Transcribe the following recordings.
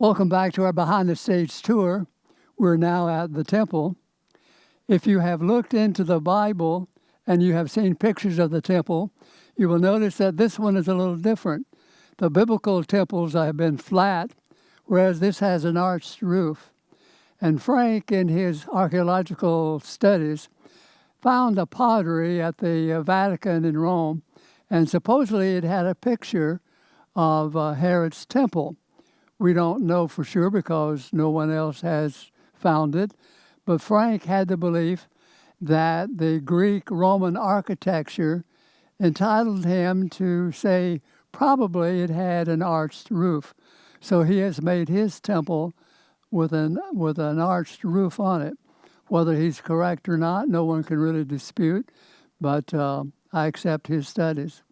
Welcome back to our behind the stage tour. We're now at the temple. If you have looked into the Bible and you have seen pictures of the temple, you will notice that this one is a little different. The biblical temples have been flat, whereas this has an arched roof. And Frank, in his archaeological studies, found a pottery at the Vatican in Rome, and supposedly it had a picture of Herod's temple. We don't know for sure because no one else has found it, but Frank had the belief that the Greek-Roman architecture entitled him to say probably it had an arched roof. So he has made his temple with an arched roof on it. Whether he's correct or not, no one can really dispute, but I accept his studies.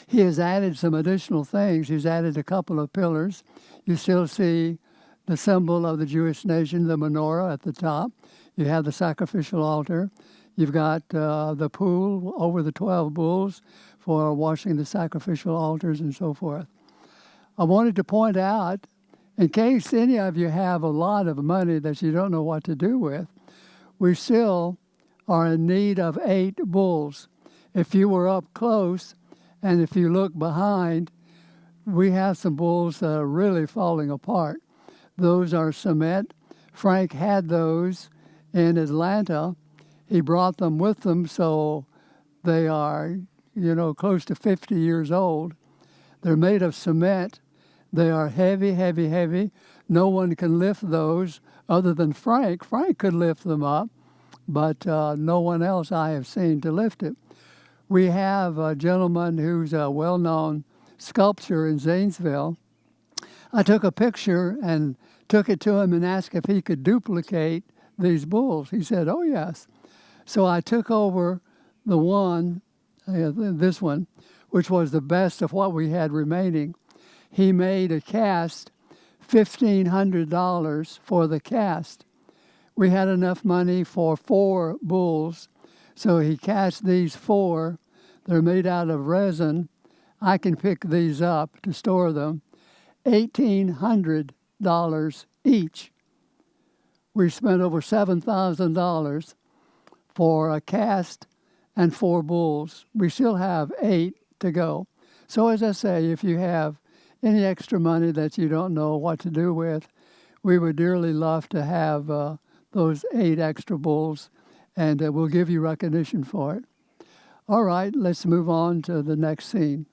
He has added some additional things. He's added a couple of pillars. You still see the symbol of the Jewish nation, the menorah at the top. You have the sacrificial altar. You've got the pool over the 12 bulls for washing the sacrificial altars and so forth. I wanted to point out, in case any of you have a lot of money that you don't know what to do with, we still are in need of 8 bulls. If you were up close, and if you look behind, we have some bulls that are really falling apart. Those are cement. Frank had those in Atlanta. He brought them with him, so they are, close to 50 years old. They're made of cement. They are heavy, heavy, heavy. No one can lift those other than Frank. Frank could lift them up, but no one else I have seen to lift it. We have a gentleman who's a well-known sculptor in Zanesville. I took a picture and took it to him and asked if he could duplicate these bulls. He said, oh, yes. So I took over the one, this one, which was the best of what we had remaining. He made a cast, $1,500 for the cast. We had enough money for 4 bulls, so he cast these 4. They're made out of resin. I can pick these up to store them. $1,800 each. We spent over $7,000 for a cast and 4 bulls. We still have 8 to go. So as I say, if you have any extra money that you don't know what to do with, we would dearly love to have those 8 extra bulls, and we'll give you recognition for it. All right, let's move on to the next scene.